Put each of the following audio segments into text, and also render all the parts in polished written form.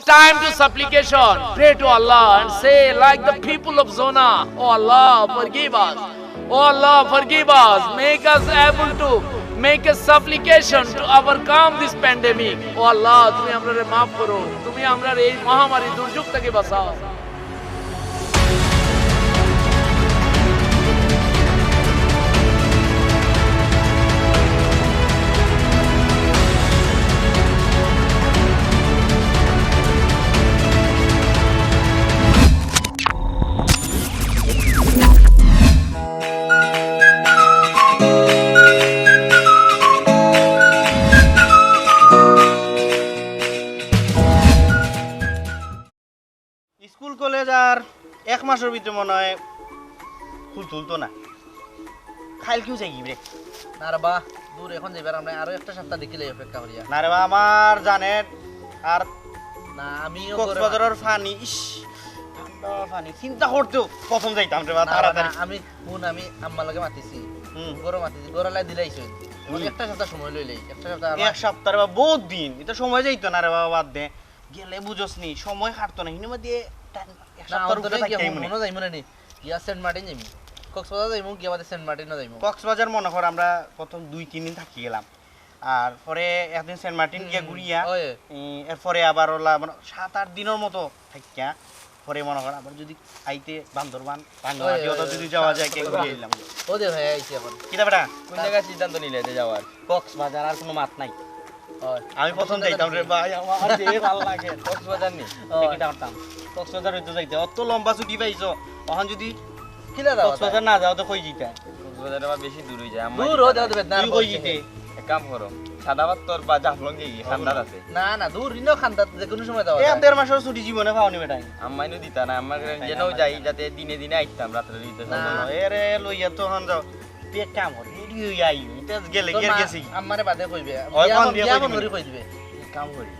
time to supplication. Pray to Allah and say like the people of Jonah, oh Allah, forgive us. Oh Allah, forgive us. Make us able to make a supplication to overcome this pandemic. Oh Allah, তুমি আমরারে maaf করো, তুমি আমরার এই মহামারী দুর্যোগ থেকে বাঁচাও। School college আর এক মাসের ভিতরে মনে হয় ফুল তুলতো না খাইল কেউ যাই রে না রে বা দূর এখন যাইবার আমরা আরো একটা সপ্তাহ দেখিলে অপেক্ষা করিয়া না রে বা আমার জানেন আর না আমিও কক্সবাজারের পানি ইস ঠান্ডা পানি চিন্তা করতেও প্রথম যাইতাম রে বা তাড়াতাড়ি আমি আমি আম্মা লগে মাতিছি গরো মাতিছি গরলাই দিলাইছো একটা সপ্তাহ সময় লইলেই একটা সপ্তাহ এক সপ্তাহ বা বহুত দিন এটা সময় যাইতো না রে বাবা বাদ দে গেলে বুঝোস নি সময় হাঁটতো না হিনেমা দিয়ে এক সপ্তাহ উপরে থাকি মনে যাই মনে নি ইয়া সেন্ট মার্টিন যাইমু কক্সবাজার যাইমু গিয়া বাদে সেন্ট মার্টিনও যাইমু কক্সবাজার মনে কর আমরা প্রথম 2-3 দিন থাকি গেলাম আর পরে একদিন সেন্ট মার্টিন গিয়া ঘুরিয়া এরপরে আবার ওলা মানে 7-8 দিনের মতো থাকিয়া পরে মনে কর আবার যদি আইতে বান্দরবান রাঙ্গামাটিও তো যদি যাওয়া যায় কে ঘুরে এলাম ও দে ভাই আইছে এখন কিটা বেটা কোন জায়গায় সিদ্ধান্ত নিলে যে যাওয়ার? কক্সবাজার আর কোনো মাত নাই আমি প্রথম যাইতাম রে ভাই আমার যে ভালো লাগে কক্সবাজার নি টিকিট আনতাম কক্সবাজার হইতে যাইতে অত লম্বা ছুটি পাইছো তখন যদি কিলা দাও কক্সবাজার না যাও তো কই জিতা কক্সবাজার আবার বেশি দূর হয়ে যায়। দূর ও দাও দেবে না তুই কই জিতে এক কাম করো, সাদাবাত্তর বা জাফলং গিয়ে খান্দার আছে। না না দূর ইনো খান্দাত যে কোনো সময় দাও 1.5 মাসের ছুটি জীবনে পাওনি বেটাই আম্মাইনও দিতা না, আমার যেনও যাই যাতে দিনে দিনে আইতাম রাত্রে দিতে না এরে লইয়া তো হন যাও তুই এক কাম কর রেডি হই আই এটা গেলে গেছি আমারে বাদে কইবে ওই ফোন দিয়ে বিয়া কই বন্ধ দিবি। করে কই দিবে কাম করি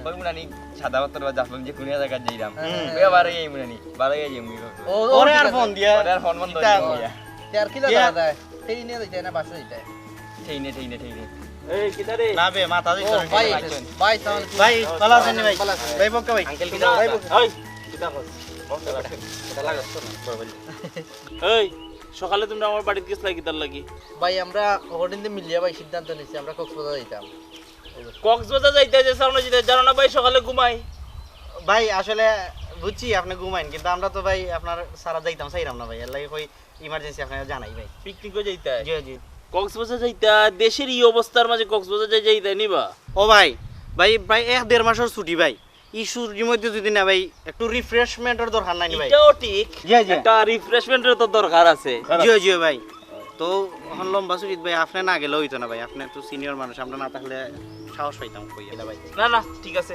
কই মুনানি সাদাবাত্তর বা জাফলং যে কোন জায়গা যাইরাম ওই বারে এই মুনানি বারে এই মুনি ও ওরে আর ফোন দিয়া ওরে আর ফোন বন্ধ ইতা হয়ে গিয়া তার কিলা দাও যায় সেই নিয়ে দিতে না বাসে দিতে ঠেইনে ঠেইনে এই কিদারে না বে মাথা দিছ ও ভাই ভাই তাহলে ভাই ভালো আছেন নি ভাই ভাই বক্কা ভাই আঙ্কেল কিটা ভাই ওই কিদা কর এটা লাগাছ না বড় এই সকালে তুমি আমার বাড়িতে গেছলা কিদার লাগি? ভাই আমরা ওদিন দিয়ে মিলিয়া ভাই সিদ্ধান্ত নিছি আমরা কক্সবাজার যাইতাম কক্সবাজার যাইতে যে সামনে যেতে জানো না ভাই, সকালে ঘুমাই। ভাই আসলে বুঝছি আপনি ঘুমাইন কিন্তু আমরা তো ভাই আপনার সারা যাইতাম চাইরাম না ভাই এর লাগি কই ইমার্জেন্সি আপনাকে জানাই ভাই পিকনিকও যাইতে জি জি কক্সবাজার যাইতা দেশের এই অবস্থার মাঝে কক্সবাজার যাইতে নিবা? ও ভাই ভাই ভাই 1.5 মাসের ছুটি ভাই এই ছুটির মধ্যে যদি না ভাই একটু রিফ্রেশমেন্টের দরকার নাই নি ভাই এটাও ঠিক, জি জি একটা রিফ্রেশমেন্টের তো দরকার আছে। জি জি ভাই তো এখন লম্বা ছুটিত ভাই আপনি না গেলে হইতো না ভাই আপনি তো সিনিয়র মানুষ আমরা না থাকলে সাহস পাইতাম কই এটা ভাই না না ঠিক আছে,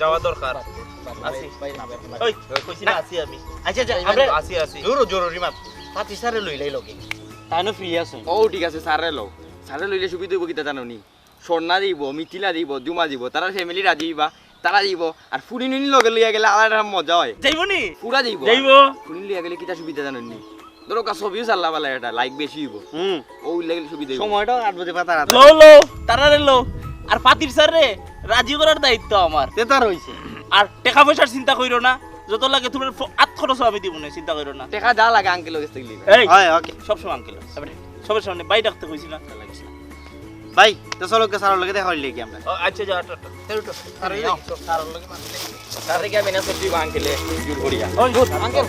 যাওয়া দরকার। আসি ভাই ওই কইছি না আসি আমি। আচ্ছা আচ্ছা আমরা আমরা আসি আসি। জরুরি মাত পাতি সারে লইলাই লগে তাই না ফ্রি আছে ও ঠিক আছে সারে লও, সারে লইলে সুবিধা হইব কিতা জানো নি? স্বর্ণা দিব, মিথিলা দিব, জুমা দিব, তারা ফ্যামিলি রাজি হইবা, তারা দিব আর ফুড়ি নুনি লগে লইয়া গেলে আলাদা মজা হয়। যাইবনি? পুরা দিব যাইবো। ফুড়ি লইয়া গেলে কিতা সুবিধা জানো নি? ধরো কা ছবিও চাল্লা বালা এটা লাইক বেশি হইব, ও লাগলে সুবিধা হইব। সময়টা 8 বাজে পাতা রাত লো লো তারারে লো। আর পাতির স্যার রে রাজি করার দায়িত্ব আমার। তেতা রইছে আর টাকা পয়সার চিন্তা কইরো না, যত লাগে তোমার আত খরচ আমি দিব না, চিন্তা কইরো না। টাকা যা লাগে আঙ্কেল লগে থাকলি এই হয় ওকে সব সময় আঙ্কেল সবার সামনে বাই ডাকতে কইছি না। ভাই তো চলো কে সারা লগে দেখা হইলে কি আমরা আচ্ছা যা তারে কি আমি না সত্যি আঙ্কেলে জুর করিয়া আঙ্কেল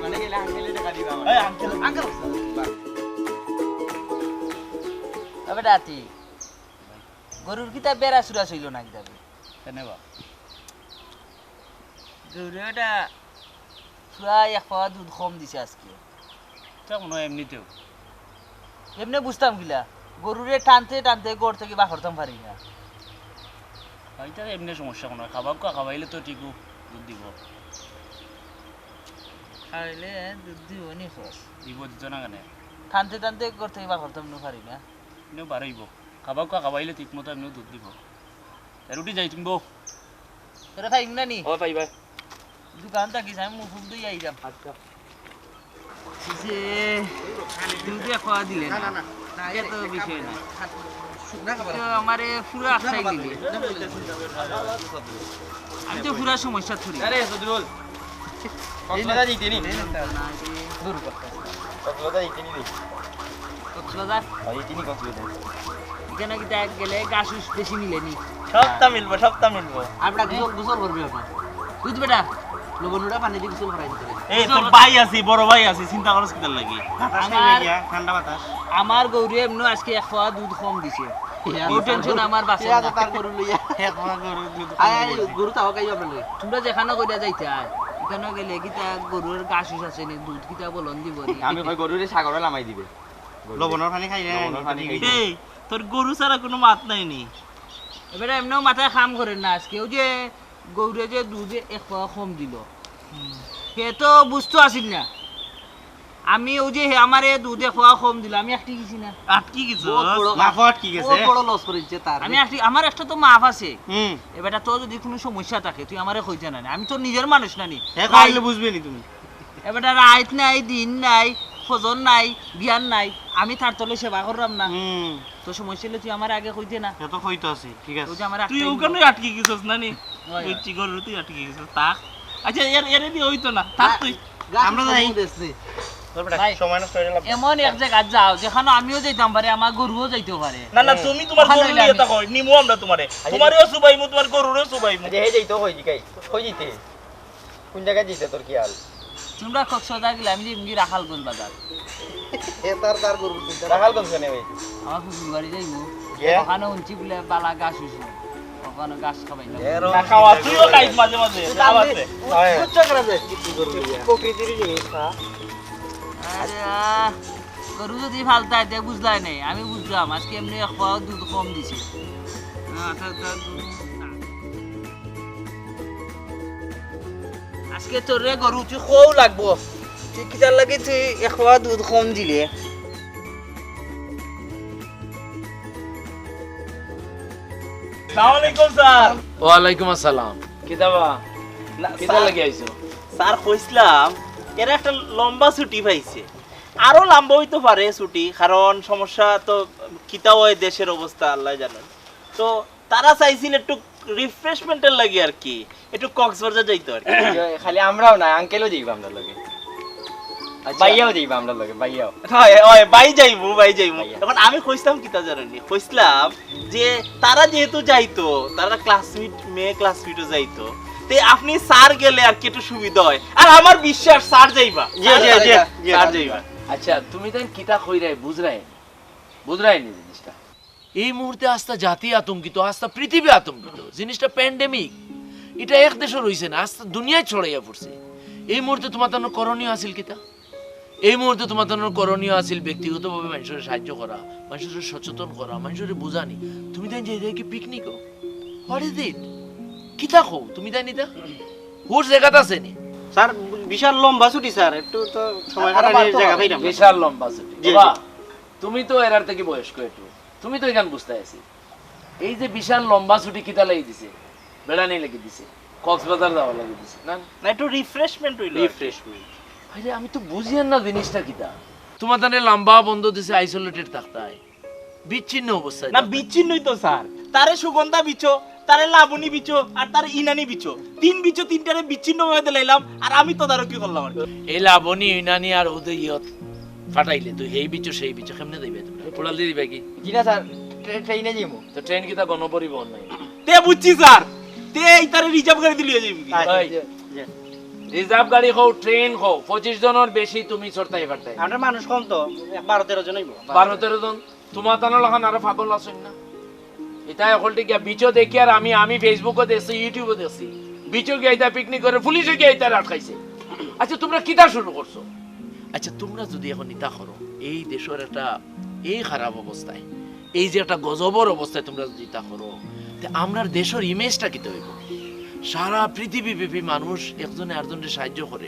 মানে গেলে আঙ্কেলে টাকা দিবা আমার। এই আঙ্কেল আঙ্কেল তবে রাতি গরুর কিতা বেড়া সুরা ছিল না কিতাবে ধন্যবাদ গরুটা প্রায় 1 পাওয়া দুধ কম দিছে আজকে কেমন হয় এমনিতেও এমনি বুঝতাম কিলা গরুরে টানতে টানতে গড় থেকে বাখরতাম পারি না ভাইটা এমনি সমস্যা কোনো খাবার খাওয়াইলে তো ঠিকও দুধ দিব খাইলে দুধ দিব নি খস দিব দিত না কেন টানতে টানতে করতে বা করতাম না পারি না এমনিও বাড়াইব খাবাও খাবাইলে ঠিক মতো এমনিও দুধ দিব রুটি যাই তুমি বউ তোরা খাইম না নি ও পাইবা দোকান থাকিস আমি মুখ দিয়ে আইলাম আচ্ছা যে দুধে খাওয়া দিলে না না এত বিষয় না তো আমারে পুরো আশাই দিলে আমি তো পুরা সমস্যা থরি আরে সদরুল কক্সবাজার যাইতে নি দূর করতে কক্সবাজার যাইতে নি কক্সবাজার যাইতে নি কক্সবাজার এখানে কি দেখ গেলে গাছ বেশি মিলেনি সবটা মিলবো আমরা গোসল করবি এখন বুঝ বেটা লবণটা পানি দিয়ে গোসল করাই দিতে এই তোর ভাই আছি বড় ভাই আছি চিন্তা করছ কিদার লাগি ঠান্ডা বাতাস আমার গৌরী এমনি আজকে 1 পোয়া দুধ কম দিছে ও টেনশন আমার বাসে না তার গরু লইয়া গরু তাও খাই আপনাদের তোমরা যেখানে কইরা যাইতে আয় এখানে গেলে কিতা গরুর গাছ আছে নি দুধ কিতা বলন দিব নি আমি কই গরুরে সাগরে নামাই দিবে লবণের পানি খাই লবণের পানি খাই। এই তোর গরু ছাড়া কোনো মাত নাই নি এবারে এমনিও মাথায় কাম করেন না আজকে ও যে গৌরে যে দুধে 1 পোয়া কম দিল সে তো বুঝতে আসিল না আমি ও যে আমার দুধে পোয়া কম দিল আমি একটি কিছু না আটকি কিছু মাফট কি গেছে বড় লস করেছে তার আমি একটি আমার একটা তো মাফ আছে হুম এবারে তো যদি কোনো সমস্যা থাকে তুই আমারে কইতে না আমি তো নিজের মানুষ না নি হে কইলে বুঝবে নি তুমি এবারে রাত নাই দিন নাই ফজর নাই বিয়ান নাই আমি তার তলে সেবা করলাম না হুম তো সমস্যা হলে তুই আমার আগে কইতে না সে তো কইতো আছে ঠিক আছে তুই যে আমার তুই একটাই ওখানে আটকি গেছিস না নি হয়। ওই চিগর তুই আটকি গেছিস তাক আচ্ছা এর দিয়ে হইতো না থাক তুই আমরা যাই। ভাই, সময় নষ্ট হয়ে গেল এমন এক জায়গায় যাও যেখানে আমিও যাইতাম পারে আমার গরুও যাইতে পারে না না তুমি তোমার ভালো গরু হইলে নিয়ে আমি- থাকো নিমু আমরা তোমারে তোমারও সুবাইমু তোমার গরুরও সুবাইমু যে হে যাইতো কই দিকাই কই দিতে কোন জায়গায় দিতে তোর কি হাল তোমরা কক্সবাজার গেলে আমি এমনি রাখালগঞ্জ বাজার এ তার গরু রাখাল কোন শুনে ভাই আমার শ্বশুর বাড়ি যাইবো Yeah. ওখানে উঞ্চি বলে বালা গাছ হইছে ওখানে গাছ খাবাই না না খাওয়া তুইও খাইস মাঝে মাঝে লাভ আছে প্রকৃতির জিনিস খা আরে গরু যদি ফালতা দেখ বুঝলাই নাই আমি বুঝলাম আজকে এমনি 1 পোয়া দুধ কম দিছে আজকে তোর রে গরু তুই খোও লাগবো তুই কিতার লাগে তুই 1 পোয়া দুধ কম দিলে আসসালামু আলাইকুম স্যার ওয়ালাইকুম আসসালাম কিতাবা কিতা লাগি আইছো স্যার কইছিলাম এর একটা লম্বা ছুটি পাইছে আরো লম্বা হইতে পারে ছুটি কারণ সমস্যা তো কিতাও হয় দেশের অবস্থা আল্লাহ জানেন তো তারা চাইছিল একটু রিফ্রেশমেন্টের লাগে আর কি একটু কক্সবাজার যাইতো আর কি খালি আমরাও না আঙ্কেলও যাইব আমরা লগে বাইয়াও যাইব আমরা লগে বাইয়াও হয় হয় বাই যাইবো বাইয়া। এখন আমি কইছিলাম কিতা জানেননি কইছিলাম যে তারা যেহেতু যাইতো তারা ক্লাসমেট মেয়ে ক্লাসমেটও যাইতো তে আপনি স্যার গেলে আর কি একটু সুবিধা হয় আর আমার বিশ্বাস স্যার যাইবা জি, জি, জি, জি। স্যার যাইবা আচ্ছা তুমি তাই কিতা কইরাই বুঝরাই নি জিনিসটা এই মুহূর্তে আস্তা জাতি আতঙ্কিত আস্তা পৃথিবী আতঙ্কিত জিনিসটা প্যান্ডেমিক এটা এক দেশে রইছে না আস্তা দুনিয়ায় ছড়াইয়া পড়ছে এই মুহূর্তে তোমার তখন করণীয় আছিল কিতা এই মুহূর্তে তোমার তখন করণীয় আছিল ব্যক্তিগতভাবে মানুষের সাহায্য করা মানুষের সচেতন করা মানুষের বুঝানি তুমি তাই যাই কি পিকনিক হোয়াট ইজ ইট কিতা কও তুমি তাই নিতা হুর জায়গাটা আছে নি স্যার বিশাল লম্বা ছুটি স্যার একটু তো সময় কাটানোর জায়গা পাইলাম বিশাল লম্বা ছুটি জি, বাবা, তুমি তো এরার থেকে বয়স্ক একটু তুমি তো এখান বুঝতে আছি এই যে বিশাল লম্বা ছুটি কিতা লাগি দিছে বেড়ানি লাগি দিছে কক্সবাজার যাওয়া লাগি দিছে না না একটু রিফ্রেশমেন্ট হইলো রিফ্রেশমেন্ট আরে আমি তো বুঝিয়েন না জিনিসটা কিতা তোমার তাহলে লম্বা বন্ধ দিছে আইসোলেটেড থাকতায় বিচ্ছিন্ন অবস্থায় না বিচ্ছিন্নই তো স্যার তারে সুগন্ধা বিচো তারে লাবণী বিচো আর তারে ইনানি বিচো তিনটারে বিচ্ছিন্ন ভাবে দিলাইলাম আর আমি তদারকি করলাম আর কি। এই লাবণী ইনানি আর ওদের ইয়ত ফাটাইলে তুই এই বিচো সেই বিচো কেমনে দিবে তোমরা পোড়াল দিয়ে দিবে কি জি না স্যার ট্রেনে যাইমু তো ট্রেন কিতা গণপরিবহন নাই তে বুঝছি স্যার তে এই তারে রিজার্ভ করে দিলিয়ে যাবি ওই, রিজার্ভ গাড়ি হও ট্রেন হও 25 জনের বেশি তুমি চড়তাই পারতাই আমরা মানুষ কম তো 12-13 জন হইব 12-13 জন তোমার তানো লাগান আরো পাগল আছেন না এটা হলটি গিয়া বিচো দেখি আর আমি ফেসবুকে দেখছি ইউটিউবে দেখছি বিচো গিয়া এটা পিকনিক করে পুলিশে গিয়া এটা আটকাইছে আচ্ছা তোমরা কিতা শুরু করছো আচ্ছা তোমরা যদি এখন ইতা করো এই দেশের একটা এই খারাপ অবস্থায় এই যে একটা গজবর অবস্থায় তোমরা যদি ইতা করো তে আমরার দেশের ইমেজটা কিতে হইব সারা পৃথিবী ব্যাপী মানুষ একজনে আরেকজনকে সাহায্য করে,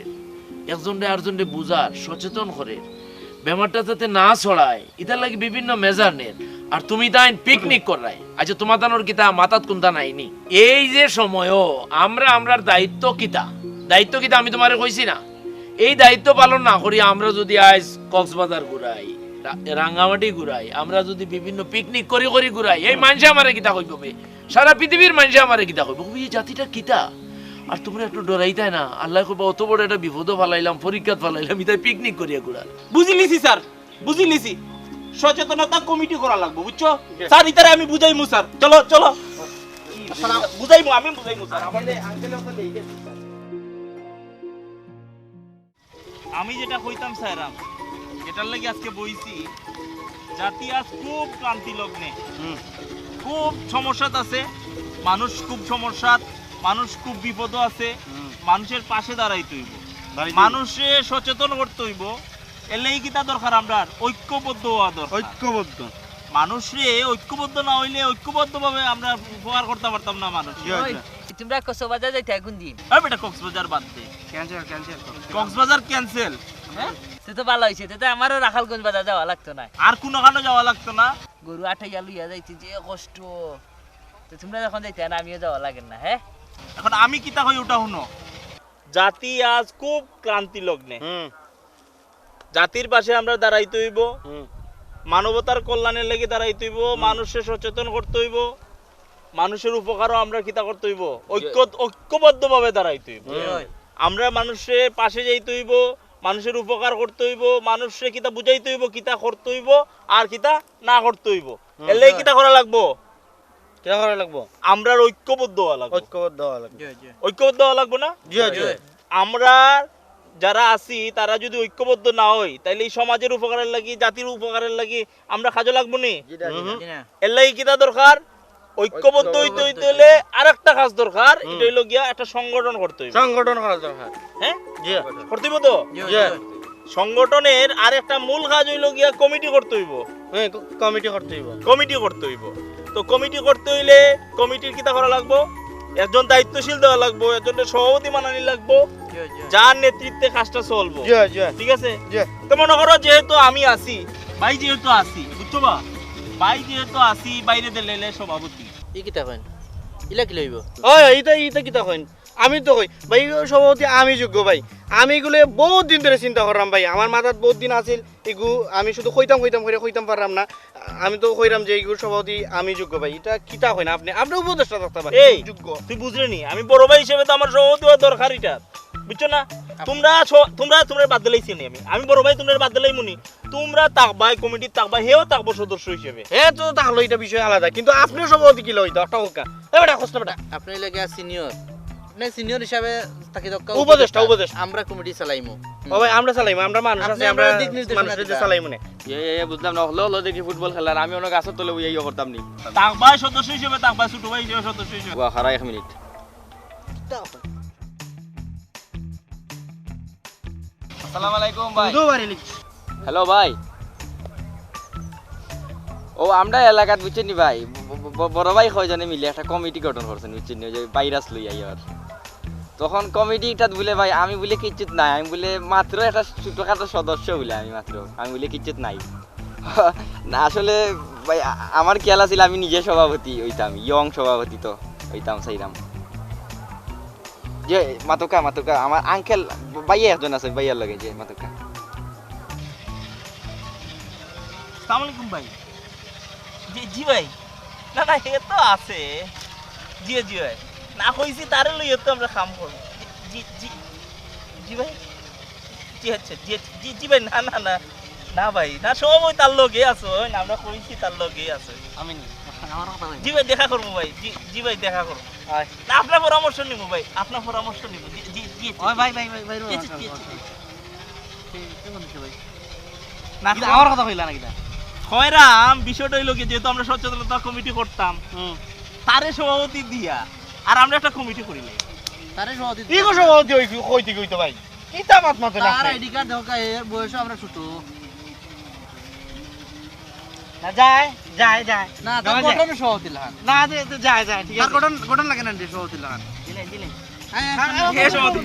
একজনকে আরেকজনকে বুঝার সচেতন করে, বেমারটা যাতে না ছড়ায় এটার লাগে বিভিন্ন মেজার নেন। আর তুমি তাই পিকনিক করাই, আচ্ছা তোমার তানোর কিতা মাথাত কোনটা নাইনি? এই যে সময়ও আমরার দায়িত্ব কিতা আমি তোমারে কইছি না? এই দায়িত্ব পালন না করি আমরা যদি আজ কক্সবাজার ঘুরাই, রাঙ্গামাটি ঘুরাই, আমরা যদি বিভিন্ন পিকনিক করি ঘুরাই, এই মানুষে আমারে কিতা কইব? সারা পৃথিবীর মানুষে আমারে কিতা কইব? এই জাতিটা কিতা? আর তোমরা একটু ডরাইতাই না? আল্লাহ কইবা অত বড় একটা বিপদও ফালাইলাম, পরীক্ষাত ফালাইলাম, ইতাই পিকনিক করিয়া ঘুরা। বুঝি লিছি স্যার, বুঝি লিছি। সচেতনতা কমিটি করা লাগবে, বুঝছো স্যার? ইতারে আমি বুঝাইমু স্যার। চলো চলো বুঝাইমু, আমি বুঝাইমু স্যার। আমি যেটা কইতাম স্যার, এটার লাগি আজকে বইছি, জাতি আজ খুব ক্লান্তি লগ্নে, খুব সমস্যাত আছে মানুষ, খুব সমস্যাত মানুষ, খুব বিপদ আছে। মানুষের পাশে দাঁড়াইতে হইব, মানুষে সচেতন করতে হইব। এলেই কিতা দরকার, আমরা ঐক্যবদ্ধ হওয়া দরকার। ঐক্যবদ্ধ মানুষে ঐক্যবদ্ধ না হইলে ঐক্যবদ্ধভাবে আমরা উপকার করতে পারতাম না মানুষ। তোমরা কক্সবাজার যাইতে কোন দিন? আর বেটা কক্সবাজার বাদ দে, ক্যান্সেল কক্সবাজার ক্যান্সেল। হ্যাঁ সে তো ভালো হয়েছে, তো আমারও রাখালগঞ্জ বাজার যাওয়া লাগতো না, আর কোনোখানে যাওয়া লাগতো না। গরু আঠাইয়া লইয়া যাইতে যে কষ্ট, তো তোমরা যখন যাইতে না আমিও যাওয়া লাগেন না। হ্যাঁ এখন আমি কিতা হই ওটা শুনো, জাতি আজ খুব ক্লান্তি লগ্নে, জাতির পাশে আমরা দাঁড়াইতে হইব, মানবতার কল্যাণের লাগি দাঁড়াইতে হইব, মানুষের সচেতন করতে হইব, মানুষের উপকারও আমরা কিতা করতে হইব, ঐক্যবদ্ধভাবে দাঁড়াইতে হইব। আমরা মানুষের পাশে যাইতে হইব, মানুষের উপকার করতে হইব, মানুষের কিতা বুঝাইতে হইব, কিতা করতে হইব আর কিতা না করতে হইব। এলে কিতা করা লাগবো, কিটা করা লাগবো? আমরা ঐক্যবদ্ধ হওয়া লাগবো, ঐক্যবদ্ধ হওয়া লাগবে। ঐক্যবদ্ধ হওয়া লাগবো না? আমরা যারা আছি তারা যদি ঐক্যবদ্ধ না হই, তাইলে এই সমাজের উপকারের লাগি, জাতির উপকারের লাগি আমরা কাজে লাগবো নি। এর লাগি কিতা দরকার? ঐক্যবদ্ধ হইতে হইতে হলে আরেকটা কাজ দরকার, এটা হইলো গিয়া একটা সংগঠন করতে হইবে। সংগঠন করা দরকার। হ্যাঁ করতে হইব তো। সংগঠনের আরেকটা মূল কাজ হইলো গিয়া কমিটি করতে হইব। কমিটি করতে হইব। কমিটি করতে হইব। তো কমিটি করতে হইলে কমিটির কিতা করা লাগবো? একজন দায়িত্বশীল দেওয়া লাগবো, একজনের সভাপতি বানানি লাগবো, যার নেতৃত্বে কাজটা চলবো। ঠিক আছে? তো মনে করো যেহেতু আমি আছি, ভাই যেহেতু আছি, বুঝছো বা, ভাই যেহেতু আছি, বাইরে দিলে সভাপতি। ই কিতা কইন? ইলা কি লইব? ওই এইটা কিটা কইন? আমি তো কই ভাই সভাপতি আমি যোগ্য ভাই। আমি এগুলো বহুত দিন ধরে চিন্তা করলাম ভাই, আমার মাথাত বহুত দিন আছিল এগু, আমি শুধু কইতাম পারলাম না। আমি তো কইরাম যে এগুলো সভাপতি আমি যোগ্য ভাই। এটা কিতা কইন আপনি? আপনি উপদেষ্টা থাকতে ভাই। এই যোগ্য তুই বুঝলি নি, আমি বড় ভাই হিসেবে তো আমার সভাপতি হওয়া দরকার। এটা বুঝছো না? তোমরা বাদ দিলাইছি নি, আমি বড় ভাই, তোমরা বাদ দিলাই মুনি, তোমরা তাকবাই কমিটির তাকবাই, হেও তাকবো সদস্য হিসেবে। হ্যাঁ তো তাহলে এটা বিষয় আলাদা, কিন্তু আপনি সভাপতি কি লইতো একটা হোকা? এবারে কষ্ট বেটা, আপনি লাগে সিনিয়র, আপনি সিনিয়র হিসাবে তাকে দক্কা উপদেষ্টা আমরা কমিটি চালাইমু। ও ভাই আমরা চালাইমু, আমরা মানুষ আছে, আমরা দিক নির্দেশনা মানুষের যে চালাইমু না। বুঝলাম না, হলো দেখি ফুটবল খেলার, আমি অনেক গাছের তলে ইয়ে করতাম নি। তাকবাই সদস্য হিসেবে, তাকবাই ছোট ভাই হিসেবে সদস্য হিসেবে। হারা 1 মিনিট। আসসালামু আলাইকুম ভাই। দুবারই লিখছি। হ্যালো ভাই, ও আমরা এলাকাত বুঝছেন নি ভাই, বড় ভাই কয়জনে মিলে একটা কমিটি গঠন করছেন বুঝছেন নি, যে ভাইরাস লই আইয়ার। তখন কমিটিটা বলে ভাই আমি বলে কিচ্ছুত নাই, আমি বলে মাত্র একটা ছোটখাটো সদস্য বলে, আমি বলে কিচ্ছুত নাই। না আসলে ভাই আমার খেয়াল আছিল আমি নিজে সভাপতি হইতাম, ইয়ং সভাপতি তো হইতাম চাইলাম। যে মাতকা আমার আঙ্কেল ভাইয়া একজন আছে, ভাইয়ার লগে যে মাতকা। আসসালামু আলাইকুম ভাই। জি ভাই, না এ তো আছে। জি ভাই, না কইছি তারে লই তো আমরা কাম করব। জি ভাই, জি আচ্ছা, জি ভাই, না ভাই, না সবাই তার লগে আছো, আমরা কইছি তার লগে আছে। আমি জি ভাই দেখা করবো ভাই, জি ভাই দেখা করবো। না আপনার পরামর্শ নিব ভাই, আপনার পরামর্শ নিব। জি ভাই না আমার কথা কইলা না কিনা খয়রাম বিষয়টা হইলো কি, যেহেতু আমরা সচেতনতা কমিটি করতাম, তারে সভাপতি দিয়া আর আমরা একটা কমিটি করিলে তারে সভাপতি ইগো সভাপতি কইতে কইতো ভাই, কিতা মাত মাতে না। তার আইডি কার্ড দরকার, এর বয়স আমরা ছোট না। যায় না, তার গঠন সভাপতি লাগান না, যায় ঠিক আছে। গঠন লাগে না সভাপতি লাগান। কে সভাপতি?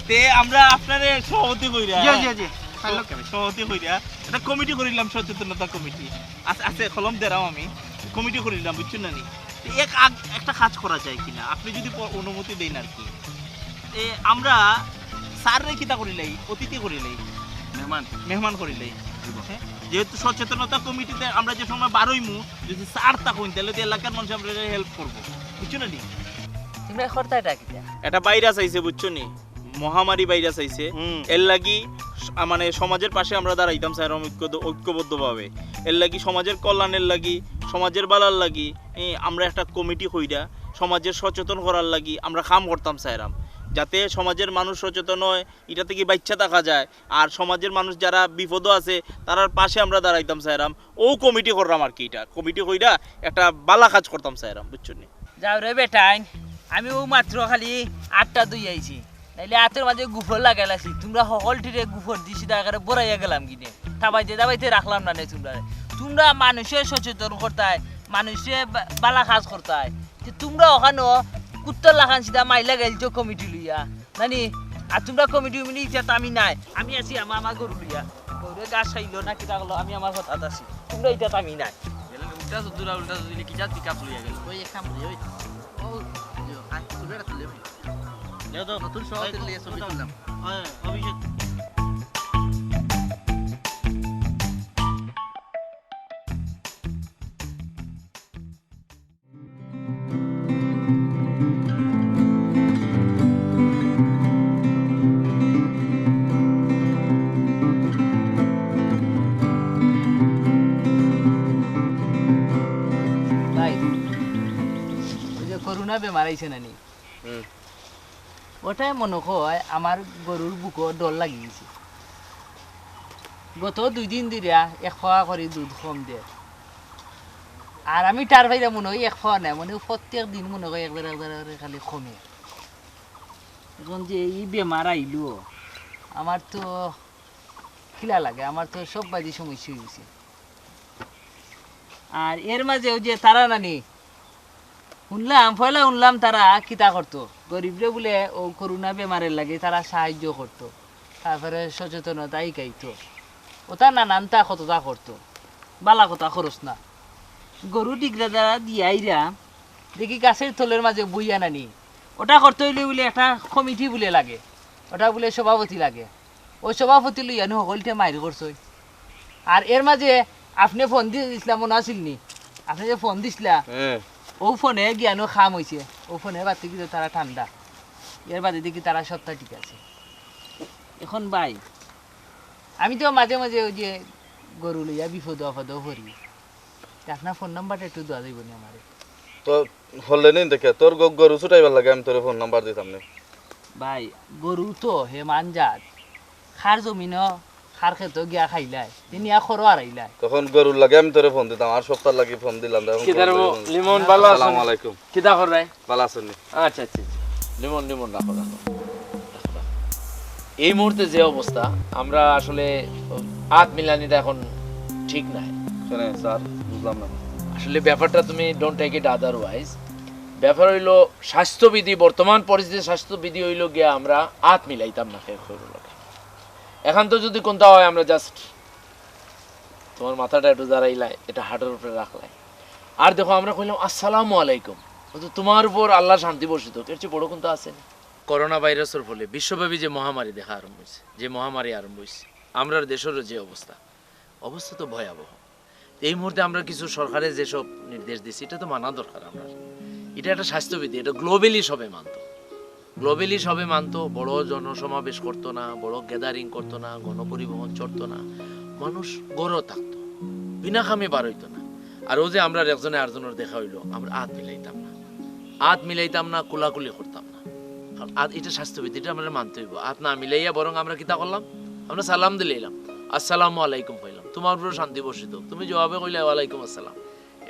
তে আমরা আপনারে সভাপতি কইরা সভাপতি কইরা একটা কমিটি করিলাম, সচেতনতা কমিটি আছে কলম দেরাও আমি কমিটি করিলাম, বুঝছেন না নি? তো একটা কাজ করা যায় কিনা আপনি যদি অনুমতি দেন আর কি। আমরা স্যাররে কিতা করিলাই, অতিথি করিলাই, মেহমান করিলাই, হ্যাঁ? যেহেতু সচেতনতা কমিটিতে আমরা যে সময় বারোইমু, যদি স্যার থাকুন তাহলে তো এলাকার মানুষ আমরা হেল্প করবো, বুঝছো না নি? তোমরা খরচাটা কিটা এটা ভাইরাস আইছে, বুঝছো নি? মহামারী ভাইরাস আইছে, এর লাগি মানে সমাজের পাশে আমরা দাঁড়াইতাম স্যার ঐক্যবদ্ধভাবে। এর লাগি সমাজের কল্যাণের লাগি, সমাজের বালার লাগি আমরা একটা কমিটি হইরা সমাজের সচেতন করার লাগি আমরা কাম করতাম স্যারাম, যাতে সমাজের মানুষ সচেতন হয়, এটা থেকে বাচ্চা দেখা যায়। আর সমাজের মানুষ যারা বিপদও আছে তারার পাশে আমরা দাঁড়াইতাম স্যারাম। ও কমিটি করলাম আর কি, এটা কমিটি হইরা একটা বালা কাজ করতাম স্যারাম, বুঝছো নি? যাও রে বেটাই, আমি ও মাত্র খালি 8টা দুই আইছি, নাইলে হাতের মাঝে গুফর লাগাইলাছি। তোমরা সকল টিরে গুফর দিছি আকারে বড়াইয়া গেলাম কিনে, দাবাইতে রাখলাম না নেই। তোমরা মানুষের সচেতন করতায়, মানুষের বালা কাজ করতায়, তোমরা ওখানে কুত্তর লাখান সিধা মাইলা গেলছো কমিটি লইয়া নানি। আর তোমরা কমিটি মিলি তো আমি নাই, আমি আছি আমার গরু লইয়া, গরু গাছ খাইলো না কিতা করলো, আমি আমার কথা আছি। তোমরা এটা আমি নাই। উল্টা সুদুরা উল্টা সুদিলে কি যা পিকআপ লইয়া গেল। ওই এক কাম করি, ওই ও তুলে তুলে নতুন সভাপতি লিয়ে ছবি তুললাম। অভিষেক ভাই ওই যে করোনা বেমার আইছে নানি, ওটাই মনে হয় আমার গরুর বুকো ডর লাগি গেছে। গত 2 দিন দিরা 1 খাওয়া করে দুধ কম দে, আর আমি তার ভাইরা মনে হয় 1 খাওয়া নাই, মানে প্রত্যেক দিন মনে হয় একবার খালি কমে। এখন যে এই বেমার আইলো আমার তো খিলা লাগে, আমার তো সব বাজি সমস্যা হয়ে গেছে। আর এর মাঝে ওই যে তারা নানি শুনলাম তারা কিতা করতো, গরিবরে বলে ও করোনা বেমারের লাগে তারা সাহায্য করতো, তারপরে সচেতনতা শিখাইতো, ওটা নানানটা কতটা করতো, বালা কথা খরচ না। গরু ডিগরা দ্বারা দিয়াইরা দেখি গাছের থলের মাঝে বইয়া নানি, ওটা করতে হইলে বলে একটা কমিটি বলে লাগে, ওটা বলে সভাপতি লাগে। ওই সভাপতি লইয়া নি সকলটা মাইর করছই। আর এর মাঝে আপনি ফোন দিয়েছিলাম মনে আছিল নি, আপনি যে ফোন দিছিলা ও ফোনে জ্ঞানও খাম হয়েছে, ও ফোনে বাদ থেকে তারা ঠান্ডা, এর বাদে দেখি তারা সপ্তাহ ঠিক আছে। এখন ভাই আমি তো মাঝে মাঝে ওই যে গরু লইয়া বিপদ আপদ করি, আপনার ফোন নাম্বারটা একটু দেওয়া যাইব না আমার? তো হলে নেই দেখে তোর গরু ছুটাইবার লাগে, আমি তোর ফোন নাম্বার দিতাম না। ভাই গরু তো হে মানজাত, খার জমিনও খার খেতো গিয়া খাইলাই, তিনি খরো হারাইলাই। তখন গরুর লাগে আমি তোরে ফোন দিতাম, আর সপ্তাহ লাগি ফোন দিলাম। লিমন ভালো আছেন? আসসালামু আলাইকুম। কিতা কর রাই? ভালো আছেন? আচ্ছা আচ্ছা লিমন রাখো। এই মুহূর্তে যে অবস্থা, আমরা আসলে হাত মিলানিটা এখন ঠিক নাই। শুনে স্যার, বুঝলাম না আসলে ব্যাপারটা তুমি ডোন্ট টেক ইট আদারওয়াইজ। ব্যাপার হইলো স্বাস্থ্যবিধি, বর্তমান পরিস্থিতি স্বাস্থ্যবিধি হইলো গিয়া আমরা হাত মিলাইতাম না খেয়ে। এখন তো যদি কোনটা হয় আমরা জাস্ট তোমার মাথাটা একটু দাঁড়াইলাই, এটা হাটের উপরে রাখলাই, আর দেখো আমরা কইলাম আসসালামু আলাইকুম, তোমার উপর আল্লাহ শান্তি বর্ষিত, এর চেয়ে বড় কোনটা আছে? করোনা ভাইরাসের ফলে বিশ্বব্যাপী যে মহামারী দেখা আরম্ভ হয়েছে, যে মহামারী আরম্ভ হয়েছে, আমরার দেশেরও যে অবস্থা তো ভয়াবহ। এই মুহূর্তে আমরা কিছু সরকারের যেসব নির্দেশ দিচ্ছি এটা তো মানা দরকার। আমরা এটা একটা স্বাস্থ্যবিধি, এটা গ্লোবালি সবে মানতো। বড় জনসমাবেশ করতো না, বড় গ্যাদারিং করতো না, গণপরিবহন চড়তো না, মানুষ গড়ও থাকতো, বিনা খামে বার হইতো না। আর ও যে আমরা একজনে আরেকজনের দেখা হইলো, আমরা হাত মিলাইতাম না, কোলাকুলি করতাম না। আর এটা স্বাস্থ্যবিধি, এটা আমরা মানতে হইব। হাত না মিলাইয়া বরং আমরা কিতা করলাম, আমরা সালাম দিলাম, আসসালামু আলাইকুম কইলাম, তোমার উপর শান্তি বর্ষিত, তুমি জবাবে কইলে ওয়ালাইকুম আসসালাম।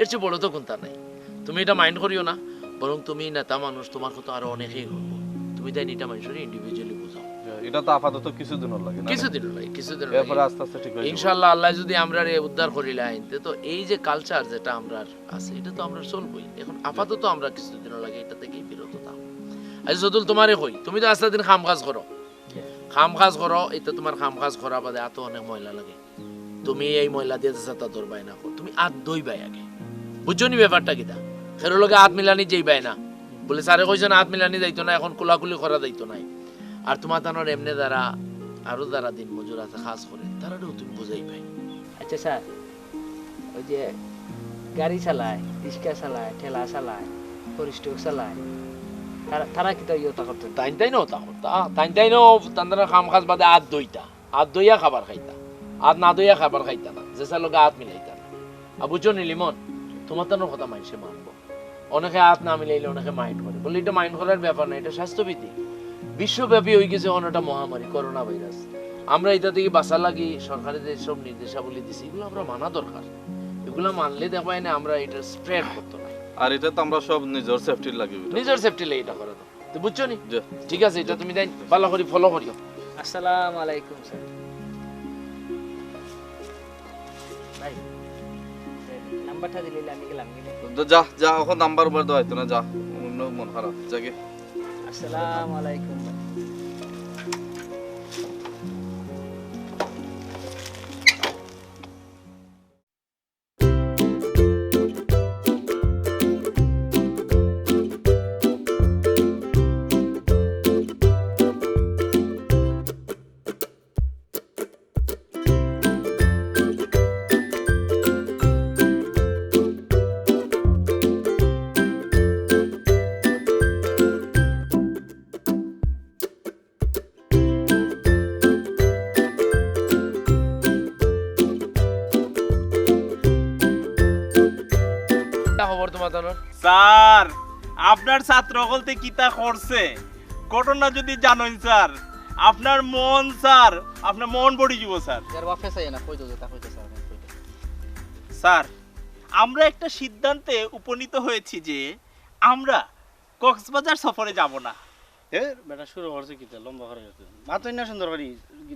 এর চেয়ে বড় তো কোনটা নাই। তুমি এটা মাইন্ড করিও না, বরং তুমি নেতা মানুষ, তোমার কথা আরো অনেকেই করবো, তুমি তাই এটা মানুষের ইন্ডিভিজুয়ালি বুঝাও। এটা তো আপাতত কিছুদিন লাগে, এরপরে আস্তে আস্তে ঠিক হয়ে যাবে ইনশাআল্লাহ। আল্লাহ যদি আমরা উদ্ধার করিলে আইনতে, তো এই যে কালচার যেটা আমরা আছে এটা তো আমরা চলবই। এখন আপাতত আমরা কিছুদিন লাগে এটা থেকেই বিরত থাকবো। আজ যদুল তোমারে কই তুমি তো আস্তে দিন কাম কাজ করো এটা তোমার কাম কাজ করা বাদে এত অনেক ময়লা লাগে তুমি এই ময়লা দিয়ে সাতা ধরবাই না তুমি হাত ধুইবাই আগে বুঝছো নি ব্যাপারটা কিটা খেরো লগে হাত মিলানি যাইবাই না বলে স্যারে কইছেন হাত মিলানি যাইতো না এখন কোলাকুলি করা যাইতো নাই আর তোমার তানোর এমনি দ্বারা আরো যারা দিন মজুর আছে কাজ করে তারাও তুমি বুঝাইবাই আচ্ছা স্যার ওই যে গাড়ি চালায় রিক্সা চালায় ঠেলা চালায় পরিষ্ঠক চালায় তারা কি তো ইয়তা করতে তাই নো তাই নো তান্দারা কাম কাজ বাদে হাত দইয়া খাবার খাইতা হাত না দইয়া খাবার খাইতা না যেসা লোক হাত মিলাইতা না আর বুঝছো নি লিমন তোমার তানোর কথা মানুষে মানবো অনেকে হাত না মিলাইলে অনেকে মাইন্ড করে বলে এটা মাইন্ড করার ব্যাপার না এটা স্বাস্থ্যবিধি বিশ্বব্যাপী হয়ে গেছে অনেকটা মহামারী করোনা ভাইরাস আমরা এটা থেকে বাঁচা লাগি সরকারের যে সব নির্দেশাবলী দিছি এগুলো আমরা মানা দরকার এগুলো মানলে দেখবাই না আমরা এটা স্প্রেড করতে না আর এটা তো আমরা সব নিজের সেফটির লাগি নিজের সেফটি লাগে এটা করা তো বুঝছো নি জি। ঠিক আছে এটা তুমি দেন ভালো করে ফলো করিও আসসালামু আলাইকুম স্যার ভাই নাম্বারটা দিলে আমি গেলাম তো যা যা এখন নাম্বার উপর দেওয়া হইতো না যা অন্য মন খারাপ জাগে আসসালামু আলাইকুম ভাই খবর তোমার তানোর স্যার আপনার ছাত্র হলতে কিতা করছে ঘটনা যদি জানেন স্যার আপনার মন বড়ি যাব স্যার যার বাপে চাই না কই দাও তা কইতে স্যার স্যার আমরা একটা সিদ্ধান্তে উপনীত হয়েছি যে আমরা কক্সবাজার সফরে যাব না এ বেটা শুরু করছে কিতা লম্বা করে মাতই না সুন্দর করি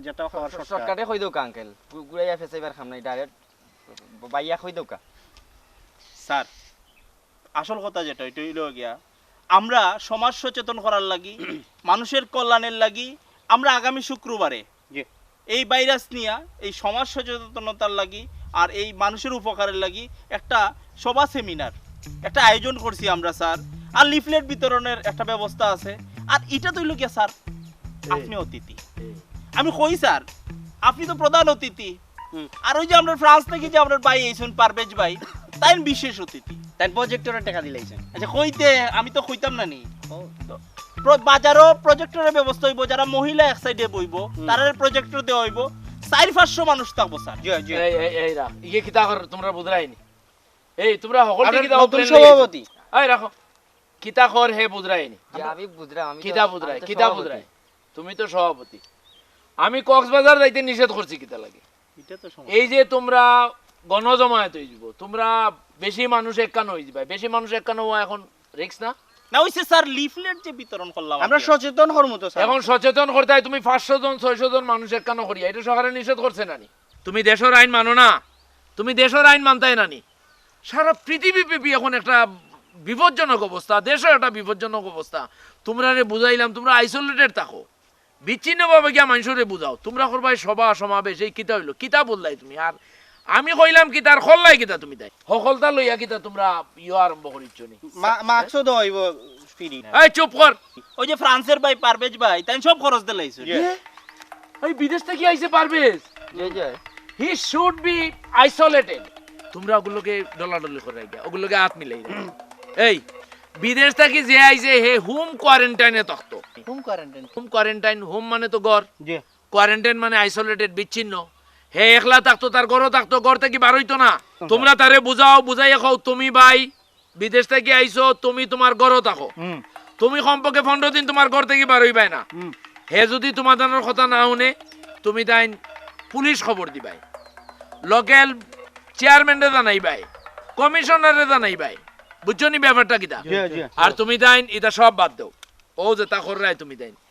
যেটা খাওয়ার শর্টকাট শর্টকাটে কই দৌকা আঙ্কেল গুড়াইয়া ফেসাইবার খাম নাই ডাইরেক্ট বাইয়া কই দৌকা স্যার আসল কথা যেটা এটা হইল গিয়া আমরা সমাজ সচেতন করার লাগি মানুষের কল্যাণের লাগি আমরা আগামী শুক্রবারে জি। এই ভাইরাস নিয়ে এই সমাজ সচেতনতার লাগি আর এই মানুষের উপকারের লাগি একটা সভা সেমিনার একটা আয়োজন করছি আমরা স্যার আর লিফলেট বিতরণের একটা ব্যবস্থা আছে আর এটা তো হইল গিয়া স্যার আপনি অতিথি আমি কই স্যার আপনি তো প্রধান অতিথি আর ওই যে আমরা ফ্রান্স থেকে যে আপনার ভাই এইছেন পারভেজ ভাই তাই বিশেষ অতিথি তাই প্রজেক্টরের টাকা দিলাইছেন আচ্ছা কইতে আমি তো কইতাম না নি বাজারও প্রজেক্টরের ব্যবস্থা হইব যারা মহিলা এক সাইডে বইব তারা প্রজেক্টর দেওয়া হইব 400-500 মানুষ থাকবো স্যার জি জি এই রা ইয়ে কিতা কর তোমরা বুঝরাইনি এই তোমরা সকল আপনার কিতা নতুন সভাপতি এই রাখো কিতা কর হে বুঝরাইনি আমি বুঝরাম আমি কিতা বুঝরাই তুমি তো সভাপতি আমি কক্সবাজার যাইতে নিষেধ করছি কিতা লাগে এটা তো সমস্যা এই যে তোমরা গণজমায়েত হয়ে যাব তোমরা বেশি মানুষ একখানো হয়ে যাবে বেশি মানুষ একখানো হওয়া এখন রিস্ক না না হইছে স্যার লিফলেট যে বিতরণ করলাম আমরা সচেতন হরমু তো স্যার এখন সচেতন করতে হয় তুমি 500 জন 600 জন মানুষ একখানো করিয়া এটা সরকারে নিষেধ করছে নানি তুমি দেশের আইন মানো না তুমি দেশের আইন মানতাই নানি সারা পৃথিবী ব্যাপী এখন একটা বিপজ্জনক অবস্থা দেশের একটা বিপজ্জনক অবস্থা তোমরা বুঝাইলাম তোমরা আইসোলেটেড থাকো বিচ্ছিন্নভাবে গিয়া মানুষরে বুঝাও তোমরা করবাই সভা সমাবেশ এই কিতা হইলো কিতা বললাই তুমি আর আমি কইলাম কি তার খল্লাই কিতা তুমি তাই সকলতা লইয়া কিতা তোমরা ইয়ে আরম্ভ করিচ্ছ নি মার্কসও দেওয়া হইব ফ্রি এই চুপ কর ওই যে ফ্রান্সের ভাই পারভেজ ভাই তাই সব খরচ দিলাইছে এই বিদেশ থেকে আইছে পারবেশ হি শুড বি আইসোলেটেড তোমরা ওগুলোকে ডলাডলি করে রাখিয়া ওগুলোকে হাত মিলাই দাও এই বিদেশ থেকে যে আইছে হে হোম কোয়ারেন্টাইনে থাকতো হোম কোয়ারেন্টাইন হোম মানে তো ঘর জি কোয়ারেন্টাইন মানে আইসোলেটেড বিচ্ছিন্ন হে একলা থাকতো তার ঘরও থাকতো ঘর থেকে বার হইতো না তোমরা তারে বুঝাও বুঝাইয়া খাও তুমি ভাই বিদেশ থেকে আইছো তুমি তোমার ঘরও থাকো তুমি কমপক্ষে 15 দিন তোমার ঘর থেকে বার হইবাই না হে যদি তোমাদের কথা না শুনে তুমি তাই পুলিশ খবর দিবাই লোকাল চেয়ারম্যানরে জানাইবাই কমিশনারে জানাইবাই বুঝছো নি ব্যাপারটা কিটা জি জি আর তুমি তাইন এটা সব বাদ দাও ও যে তা কররাই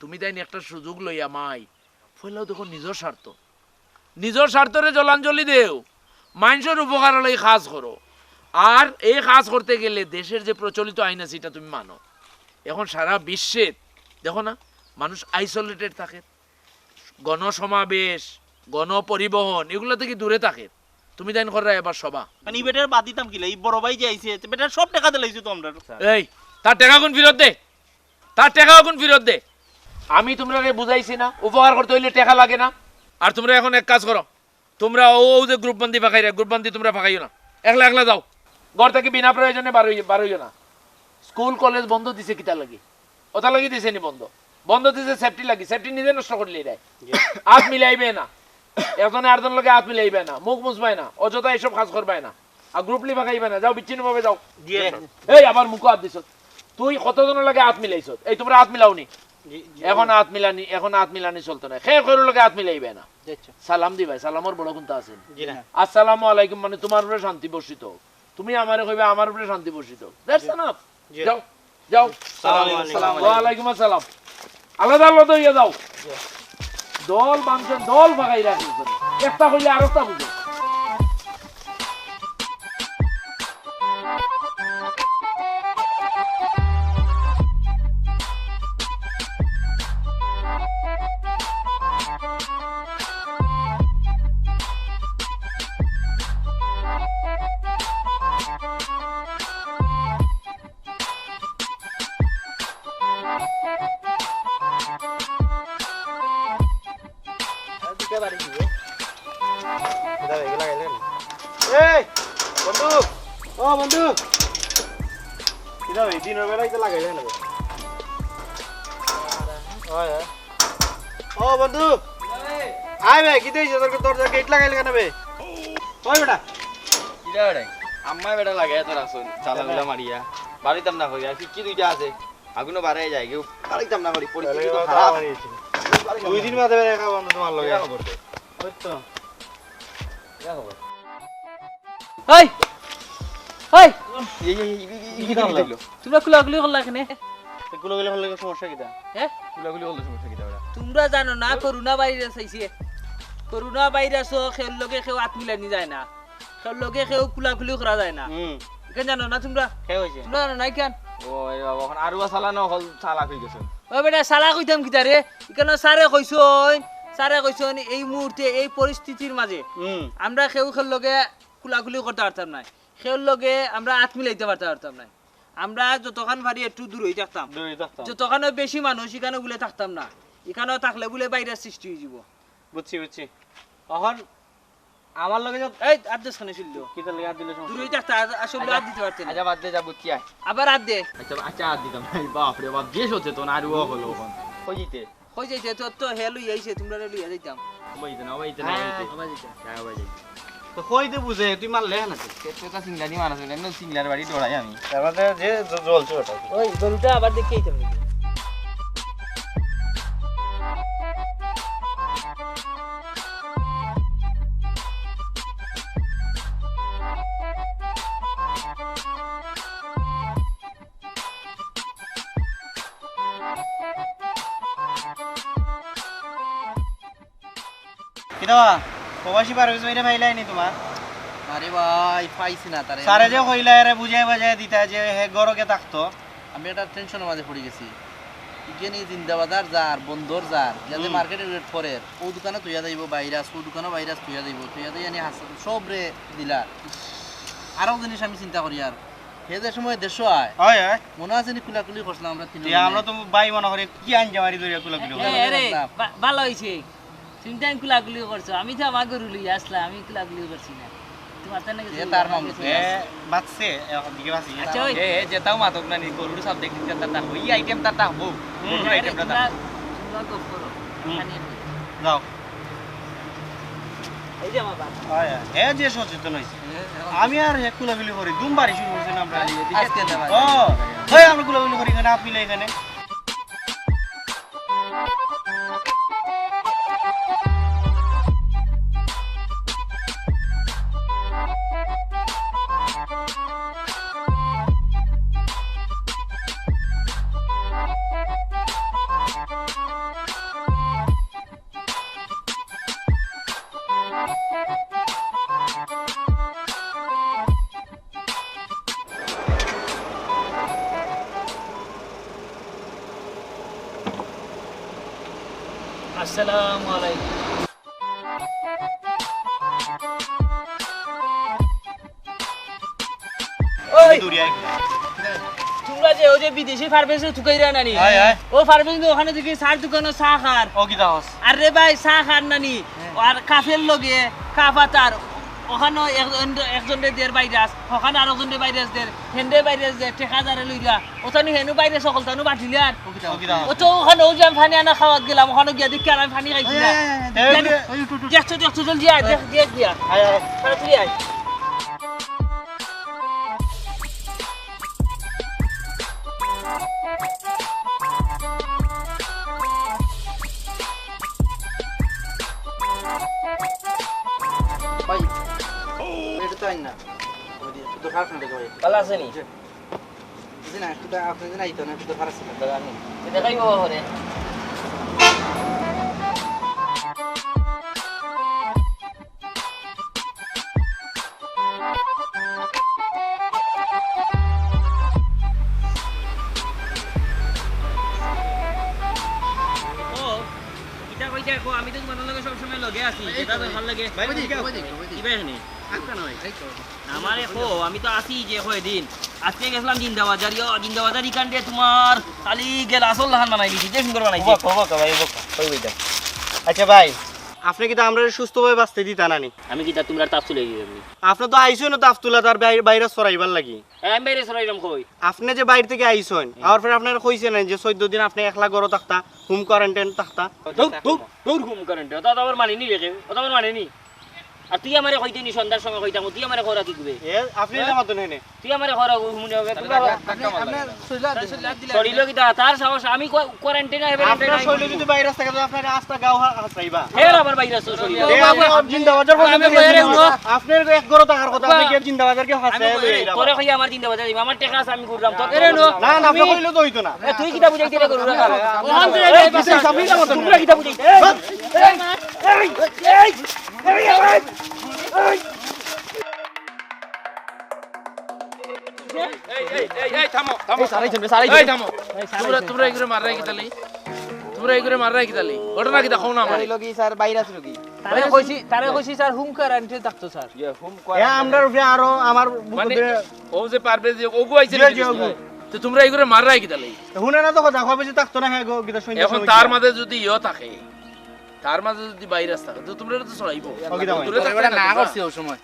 তুমি তাইন একটা সুযোগ লইয়া মাই ফলাও দেখো নিজের স্বার্থরে জলাঞ্জলি দেও মানুষের উপকার লই কাজ করো আর এই কাজ করতে গেলে দেশের যে প্রচলিত আইন আছে এটা তুমি মানো এখন সারা বিশ্বে দেখো না মানুষ আইসোলেটেড থাকে, গণসমাবেশ গণপরিবহন এগুলো থেকে দূরে থাকে। তুমি দেন করা এবার সভা মানে এই বেটার বাদ দিতাম কিলা, এই বড় ভাই যে আইছে বেটার সব টাকা দিলাইছো তো আমরা। এই তার টাকা কোন ফেরত দে, তার টাকা কোন ফেরত দে। আমি তোমরা বুঝাইছি না উপকার করতে হইলে টাকা লাগে না। আর তোমরা এখন এক কাজ করো, তোমরা ও যে গ্রুপ বান্দি ফাঁকাই গ্রুপ বান্দি তোমরা ফাঁকাইও না, একলা একলা যাও ঘর থেকে বিনা প্রয়োজনে বারোইও না। স্কুল কলেজ বন্ধ দিছে কিতা লাগি, ওটা লাগি দিছে নি বন্ধ, বন্ধ দিছে সেফটি লাগি, সেফটি নিজে নষ্ট করলে এরাই হাত মিলাইবে না, এজনে আরেকজন লগে হাত মিলাইবে না, মুখ মুছবাই না, অযথা এইসব কাজ করবাই না, আর গ্রুপলি ফাঁকাইবে না, যাও বিচ্ছিন্ন ভাবে যাও। এই আবার মুখ হাত দিছ, তুই কতজনের লাগে হাত মিলাইছ, এই তোমরা হাত মিলাওনি, এখন হাত মিলানি চলতো না, খেয়ে খেয়ে লগে হাত মিলাইবে না। সালাম দিবাই, সালামর বড় কোনটা আছে, আসসালামু আলাইকুম মানে তোমার উপরে শান্তি বর্ষিত হোক, তুমি আমারে কইবে আমার উপরে শান্তি বর্ষিত হোক। That's enough. যাও যাও, ওয়ালাইকুম আসসালাম, আলাদা আলাদা হইয়া যাও। দল বানছেন, দল ভাগাই রাখছেন, একটা হইলে আরেকটা বুঝে। এই বন্ধু, ও বন্ধু, কিরা ভাই দিনের বেলায় তো লাগাইলে না? ও বন্ধু, আয় ভাই, কি দিয়েছে তোর দরজা গেট লাগাইলে কেন বে? ওই বেটা কিরা রে আম্মা বেটা লাগে এত রাখছুন চালাগুলা মারিয়া বাড়িতাম না করি আর কি দুইটা আছে আগুনও বাড়াই যায় কেউ বাড়িতাম না করি পরিস্থিতি তো খারাপ। 2 দিন বাদে দেখা বন্ধু তোমার লগে করতে। ওই তো ওই ওই কি কাম লাগলো তোমরা কুলাগুলি করলা এখানে? এগুলো গেলে হলে সমস্যা কিটা? হ্যাঁ গুলাগুলি হলো সমস্যা কি দাও তোমরা জানো না করোনা ভাইরাস আইছে, করোনা ভাইরাস খেল লগে কেউ হাত মিলানি যায় না, খেল লগে কেউ কুলাকুলি করা যায় না, কেন জানো না তোমরা? কে হইছে? তোমরা জানো না কেন? ওই বাবা এখন আরুয়া চালানো হল চালাক হয়ে গেছে। ও বেটা সালা কইতাম কি তারে, এখানে সারে কইছন এই মুহূর্তে এই পরিস্থিতির মাঝে আমরা কেউ খেল লগে কুলাকুলি করতে পারতাম না, খেল লগে আমরা হাত মিলাইতে পারতাম না, আমরা যতক্ষণ পারি একটু দূর হয়ে থাকতাম, যতক্ষণ বেশি মানুষ এখানে বলে থাকতাম না, এখানেও থাকলে বলে ভাইরাস সৃষ্টি হয়ে যাব। বুঝছি তখন আমার লগে এই আদেশ খানে ছিল কি তার লাগা দিলে দূর হয়ে থাকতে আসলে হাত দিতে পারতেন, আচ্ছা বাদ দে যা বুঝছি আয় আবার হাত দে। আচ্ছা হাত দিতাম বাপ রে বাপ বেশ হচ্ছে তো আরুয়া হলো এখন কই জিতে হয়ে যাইছে তোর তো হেলু আইছে, তোমরা লইয়া যাইতাম। ওইতে না তো কইতে বুঝে তুই মারলে না সেটা সিংলানি মারা শুনে না সিংলার বাড়ি দৌড়াই আমি আমাদের যে জ্বলছে ওটা ওই গরুটা আবার দেখে আইতাম নাকি? কিটা প্রবাসী পার হইছে এটা ভাইলাই নি তোমার? আরে ভাই পাইছি না তারে, সারে যে কইলা এরে বুঝাই বাজায় দিতা যে হে গরকে থাকতো। আমি একটা টেনশনের মাঝে পড়ে গেছি। ইগেনি জিন্দাবাজার যার বন্দর যার যাতে মার্কেটে রেট করে ও দোকানে তুইয়া যাইব ভাইরাস, ও দোকানে ভাইরাস তুইয়া যাইব, তুইয়া যাই আনি সব রে দিলা। আরো জিনিস আমি চিন্তা করি আর হে যে সময় দেশ আয় হয় হয় মনে আছে নি কুলাকুলি করছিলাম আমরা তিন আমরা তো বাই মনে করে কি আনজা মারি ধরিয়া কুলাকুলি আরে ভালো হইছে তুমি টাইম কুলাকুলি করছো, আমি তো আমার গরু লইয়া আসলাম, আমি কুলাকুলি করছি না, তোমার তো নাকি তার মামলা বাচ্চে এখন দিকে বাসি আচ্ছা ওই যেটাও মাতক না নি গরুর সব দেখতে তা ওই আইটেমটা তা হবো গরুর আইটেমটা তা তোমরা গপ করো, যাও এই যে আমার বাপ হয় হে যে সচেতন হইছে আমি আর হে কুলাকুলি করি দুমবারই শুরু করছি না আমরা আজকে না ভাই ও হয় আমরা কুলাকুলি করি এখানে আপনি এখানে আসসালামু আলাইকুম। ওই তোমরা যে ওই যে বিদেশি ফার্মেসি থুকাইরা নানি ও ফার্মেসি ওখানে দেখি চার দোকানে চা খার ও কি দাস আরে ভাই চা খার নানি আর কাফের লগে কাফাতার ওখানে একজনের দের ভাইরাস ওখানে আর একজনের ভাইরাস দের হেন্ডে ভাইরাস দের ঠেকাদারে লইরা ওখানে হেনু ভাইরাস সকল তানু বাটিলে আর ও তো ওখানে ওই যে আমি পানি আনা খাওয়াত গেলাম ওখানে গিয়া দেখি আর আমি পানি খাইছি না দেখছো জলদি আয় দেখ দিয়া তুই আয় ভাই এটা তো আইন না তো খারাপ না দেখো ভাই ভালো আছে নি বুঝি না একটু আপনি দিন আইতো না একটু খারাপ ছিল আমি দেখাই গো হরে আমি তো তোমার লগে সব সময় লগে আছি যেটা ভালো লাগে কিবা এখানে আমারে কো আমি তো আছি যে কয়দিন আজকে গেছিলাম জিন্দাবাজার জিন্দাবাজার ইকান দিয়ে তোমার খালি গেল আসল লাহান বানাই দিছি যে সুন্দর বানাইছি আচ্ছা ভাই আপনি কি তো আমরা সুস্থভাবে বাঁচতে দিতা নানি আমি কি তা তোমরা তাপ তুলে দিই আপনি তো আইসেন তো আফতুল্লা তার বাইরে সরাইবার লাগি আমি বাইরে সরাইলাম কই আপনি যে বাইরে থেকে আইসেন আর পরে আপনার কইছে না যে 14 দিন আপনি একলা ঘরে থাকতা হোম কোয়ারেন্টাইন থাকতা দূর ঘুম করেন তো আবার মানিনি রেখে ও তো আবার মানেনি আর তুই আমারে কইতে নি সন্ধ্যার সময় কইতাম তুই আমারে করা কি কইবে এ আপনি না মতন হেনে তুই আমারে করা হুমনে হবে আপনি সুজলা দিলা সরিল কি তার সাহস আমি কোয়ারেন্টাইনে হবে আপনার শৈলী যদি বাইরে থাকে তো আপনার আস্তা গাও হাসাইবা ফের আবার বাইরে আসো সরিল জিন্দাবাজার আপনার এক ঘরে থাকার কথা আপনি কি জিন্দাবাজার কে হাসাই তোরে কই আমার জিন্দাবাজার আমার টাকা আছে আমি ঘুরলাম তোর না না আপনি কইলে তো হইতো না তুই কিটা বুঝাইতে রে করু রাখা ওখান থেকে তোমরা কিটা বুঝাইতে তোমরা এগুলো মাররাই কি তালি তোমরা এগুলো মাররাই কি তালি ঘটনা কি দেখো না আমার লগি স্যার ভাইরাস লগি তারে কইছি স্যার হুম কোয়ারেন্টাইনে থাকতো স্যার হোম এ আমরা উপরে আরো আমার মানে ও যে পারবে যে ওগু আইছে তো তোমরা এগুলো মাররাই কি তালি হুনে না তো কথা কবে যে থাকতো না হ্যাঁ গো গিতা শুনতে এখন তার মাঝে যদি ইও থাকে তার মাঝে যদি ভাইরাস থাকে তো তোমরা তো ছড়াইবো দূরে থাকবে না করছি ওই সময়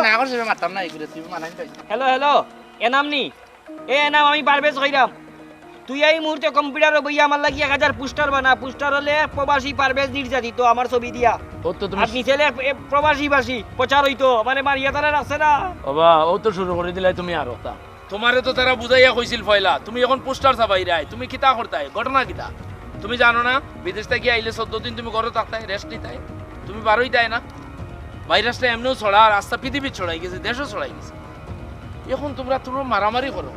না করছি মারতাম না এগুলো তুই মানাই পাই হ্যালো হ্যালো এনাম নি এনাম আমি পারভেজ কইরাম তুই এই মুহূর্তে কম্পিউটারে বইয়া আমার লাগি 1000 পোস্টার বানা পোস্টার হলে প্রবাসী পারভেজ নির্যাতিত আমার ছবি দিয়া ও তো তুমি আপনি ছেলে প্রবাসী প্রচার হইতো মানে মারিয়া তারা রাখছে না বাবা ও তো শুরু করে দিলাই তুমি আর ওটা তোমারে তো তারা বুঝাইয়া কইছিল ফয়লা তুমি এখন পোস্টার ছাপাই রাই তুমি কিতা করতাই ঘটনা কিতা তুমি জানো না বিদেশ থেকে আইলে 14 দিন তুমি ঘরে থাকতাই রেস্ট নিতাই তুমি বারোই তাই না ভাইরাসটা এমনিও ছড়া রাস্তা পৃথিবী ছড়াই গেছে দেশও ছড়াই গেছে এখন তোমরা মারামারি করো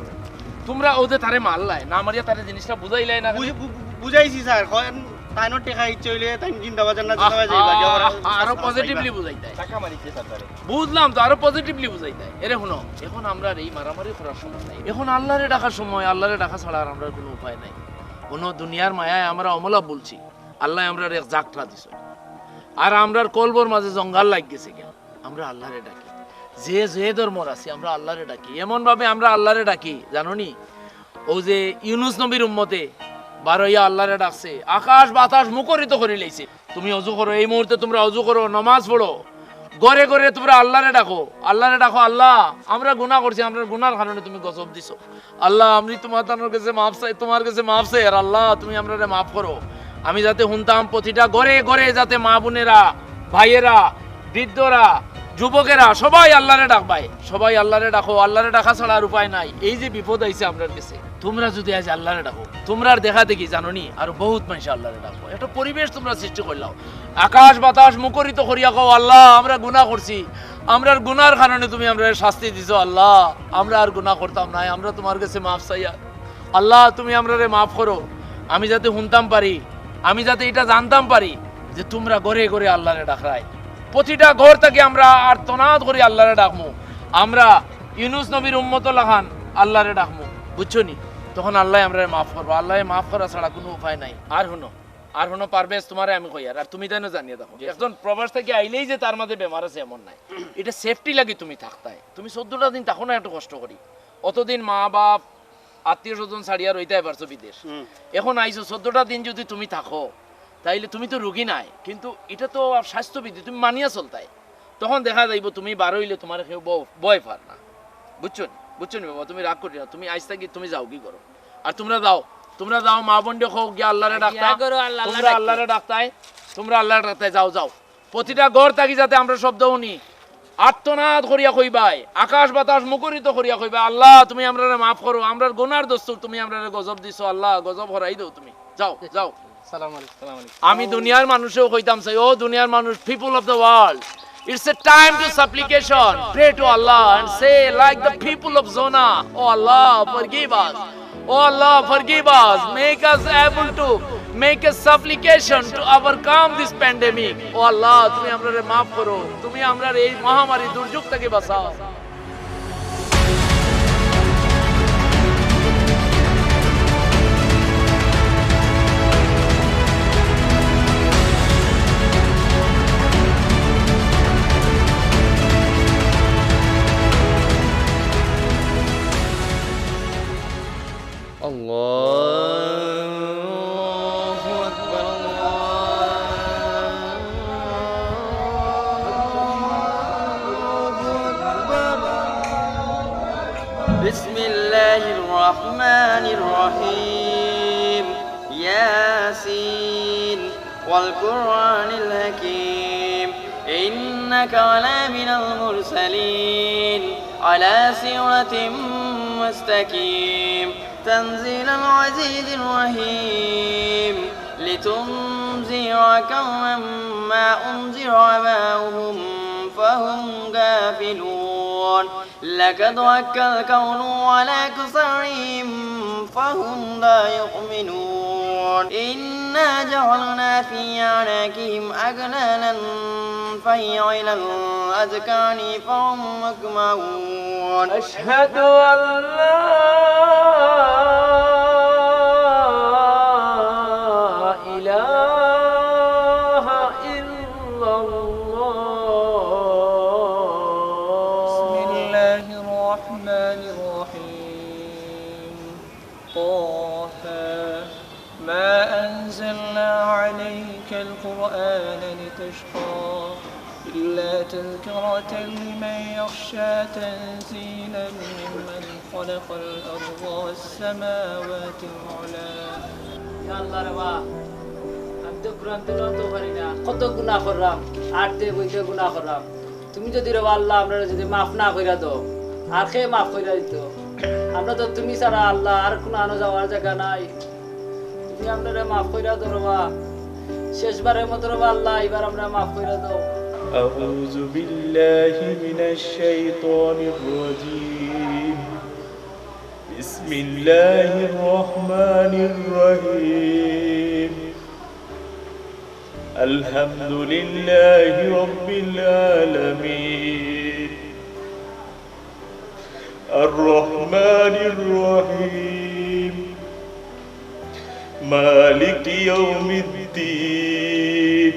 তোমরা ওদের তারে মারলাই না মারিয়া তারে জিনিসটা বুঝাইলাই না বুঝাইছি স্যার তাইনো টেকা ইচ্ছে হইলে তাই জিন্দাবাজার না জিন্দাবাজার আরো পজিটিভলি বুঝাইতাই টাকা মারিছে স্যার তারে বুঝলাম তো আরো পজিটিভলি বুঝাইতাই এরে শুনো এখন আমরা এই মারামারি করার সময় নাই এখন আল্লাহরে ডাকার সময় আল্লাহরে ডাকা ছাড়া আর আমরা কোনো উপায় নাই কোনো দুনিয়ার মায়ায় আমরা অমলা বলছি আল্লাহ আমরা এক জাগটা দিছে আর আমরার কলবর মাঝে জঙ্গল লাগ গেছে কেন আমরা আল্লাহরে ডাকি যে যে ধর্মর আছি আমরা আল্লাহরে ডাকি এমন ভাবে আমরা আল্লাহরে ডাকি জানো নি ও যে ইউনুস নবীর উম্মতে বারইয়া আল্লাহরে ডাকছে আকাশ বাতাস মুখরিত করে লইছে তুমি অজু করো এই মুহূর্তে তোমরা অজু করো নামাজ পড়ো ঘরে ঘরে তোমরা আল্লাহরে ডাকো আল্লাহ আমরা গুনাহ করছি আমরা গুনার কারণে তুমি গজব দিছো আল্লাহ আমি তোমার কাছে মাফ চাই তোমার কাছে মাফ চাই আর আল্লাহ তুমি আমরারে মাফ করো আমি যাতে শুনতাম প্রতিটা ঘরে ঘরে যাতে মা বোনেরা ভাইয়েরা বৃদ্ধরা যুবকেরা সবাই আল্লাহরে ডাকবাই সবাই আল্লাহরে ডাকো আল্লাহরে ডাকা ছাড়া আর উপায় নাই এই যে বিপদ আইছে আপনার কাছে তোমরা যদি আজ আল্লাহরে ডাকো তোমরার দেখা দেখি জানোনি আর বহুত মানুষ আল্লাহরে ডাকো একটা পরিবেশ তোমরা সৃষ্টি করলাও আকাশ বাতাস মুখরিত করিয়া কও আল্লাহ আমরা গুনাহ করছি আমরার গুনার কারণে তুমি আমরা শাস্তি দিছো আল্লাহ আমরা আর গুনাহ করতাম না আমরা তোমার কাছে মাফ চাইয়া আল্লাহ তুমি আমরারে মাফ করো আমি যাতে শুনতাম পারি আমি যাতে এটা জানতাম পারি যে তোমরা ঘরে ঘরে আল্লাহরে ডাকরাই প্রতিটা ঘর থেকে আমরা আর তনাদ করে আল্লাহরে ডাকমু আমরা ইউনুস নবীর উম্মত লাখান আল্লাহরে ডাকমু বুঝছো নি তখন আল্লাহ আমরা মাফ করবো আল্লাহ মাফ করা ছাড়া কোনো উপায় নাই আর শুনো আর হনো পারবেজ তোমারে আমি কই আর তুমি তাই না জানিয়ে দেখো একজন প্রবাস থেকে আইলেই যে তার মাঝে বেমার আছে এমন নাই এটা সেফটি লাগি তুমি থাকতাই তুমি 14টা দিন থাকো না একটু কষ্ট করি অতদিন মা বাপ আত্মীয় স্বজন ছাড়িয়া রইতে পারছো বিদেশ এখন আইছো 14টা দিন যদি তুমি থাকো তাইলে তুমি তো রোগী নাই কিন্তু এটা তো স্বাস্থ্যবিধি তুমি মানিয়া চলতাই তখন দেখা যাইব তুমি বার হইলে তোমার কেউ বয় পার না বুঝছো নি বাবা তুমি রাগ করি না তুমি আইস থাকি তুমি যাও কি করো আর তোমরা যাও মা বোন দেখো গিয়া আল্লাহরে ডাকতাই তোমরা আল্লাহরে ডাকতাই যাও প্রতিটা ঘর থাকি যাতে আমরা শব্দ শুনি আর্তনাদ করিয়া কইবাই আকাশ বাতাস মুখরিত করিয়া কইবাই আল্লাহ তুমি আমরারে মাফ করো আমরার গুনার দস্তুর তুমি আমরারে গজব দিছো আল্লাহ গজব হরাই দাও তুমি যাও সালাম আলাইকুম আমি দুনিয়ার মানুষেও কইতাম চাই ও দুনিয়ার মানুষ people of the world It's a time to supplication. Pray to Allah and say like the people of Zona, oh Allah, forgive us. Oh Allah, forgive us. Make us able to make a supplication to overcome this pandemic. Oh Allah, তুমি আমরারে মাফ করো। তুমি আমরার এই মহামারী দুর্যোগ থেকে বাঁচাও। بسم الله الرحمن الرحيم ياسين والقرآن الحكيم إنك لمن المرسلين على صراط مستقيم تنزيل العزيز الرحيم لتنذر قوما ما أنذر آباؤهم فهم غافلون لقد وكل الكون على كسرهم فهم لا يؤمنون إنا جعلنا في أعناقهم أغلالا فهي إلى الأذقان فهم مقمحون أشهد أن لا إله إلا الله بسم الله الرحمن الرحيم طه ما أنزلنا عليك القرآن لتشقى إلا تذكرة لمن يخشى تنزيلا ممن خلق الأرض والسماوات العلى ইয়া আল্লাহ রে বাহ আমি তো কোরআন তেলাওয়াত পারি না কত গুনাহ করলাম আটতে বইতে গুনাহ করলাম তুমি যদি রে আল্লাহ আপনারা যদি maaf না কইরা দাও আর কে maaf কইরা দিত আমরা তো তুমি ছাড়া আল্লাহ আর কোনো আনো যাওয়ার জায়গা নাই তুমি আপনারা maaf কইরা দাও রে বাহ শেষবারের মতো রে আল্লাহ এবার আমরা maaf কইরা দাও أعوذ بالله من الشيطان الرجيم بسم الله الرحمن الرحيم الحمد لله رب العالمين الرحمن الرحيم مالك يوم الدين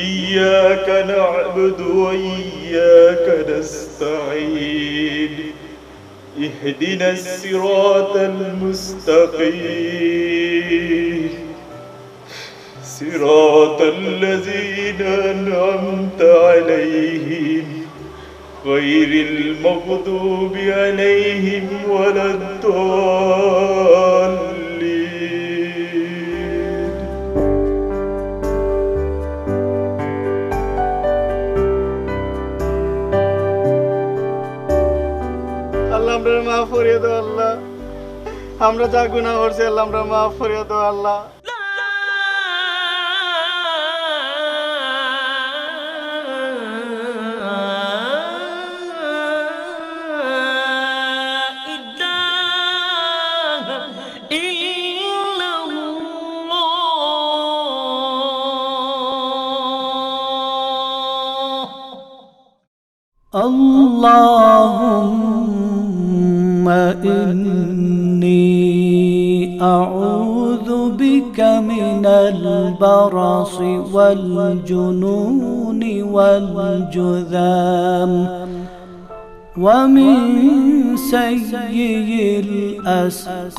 إياك نعبد وإياك نستعين اهدنا الصراط المستقيم صراط الذين أنعمت عليهم غير المغضوب عليهم ولا الضالين আল্লাহ আমরা মাফ করিয়ে দাও আল্লাহ আমরা যা গুনাহ করছি আল্লাহ আমরা মাফ করিয়ে দাও আল্লাহ اللهم إني أعوذ بك من البرص والجنون والجذام ومن سيء الأسقام